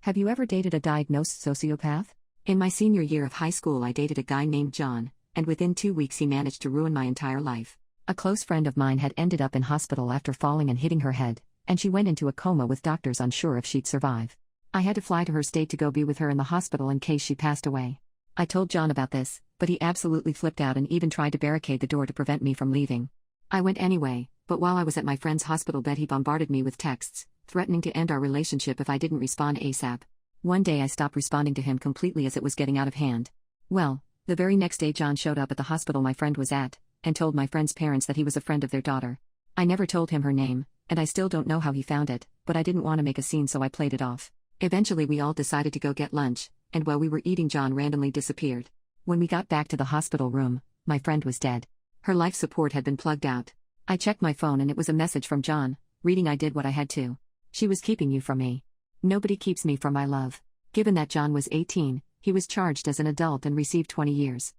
Have you ever dated a diagnosed sociopath? In my senior year of high school, I dated a guy named John, and within 2 weeks he managed to ruin my entire life. A close friend of mine had ended up in hospital after falling and hitting her head, and she went into a coma with doctors unsure if she'd survive. I had to fly to her state to go be with her in the hospital in case she passed away. I told John about this, but he absolutely flipped out and even tried to barricade the door to prevent me from leaving. I went anyway, but while I was at my friend's hospital bed he bombarded me with texts, threatening to end our relationship if I didn't respond ASAP. One day I stopped responding to him completely as it was getting out of hand. Well, the very next day John showed up at the hospital my friend was at, and told my friend's parents that he was a friend of their daughter. I never told him her name, and I still don't know how he found it, but I didn't want to make a scene so I played it off. Eventually we all decided to go get lunch, and while we were eating John randomly disappeared. When we got back to the hospital room, my friend was dead. Her life support had been plugged out. I checked my phone and it was a message from John, reading I did what I had to. She was keeping you from me. Nobody keeps me from my love. Given that John was 18, he was charged as an adult and received 20 years.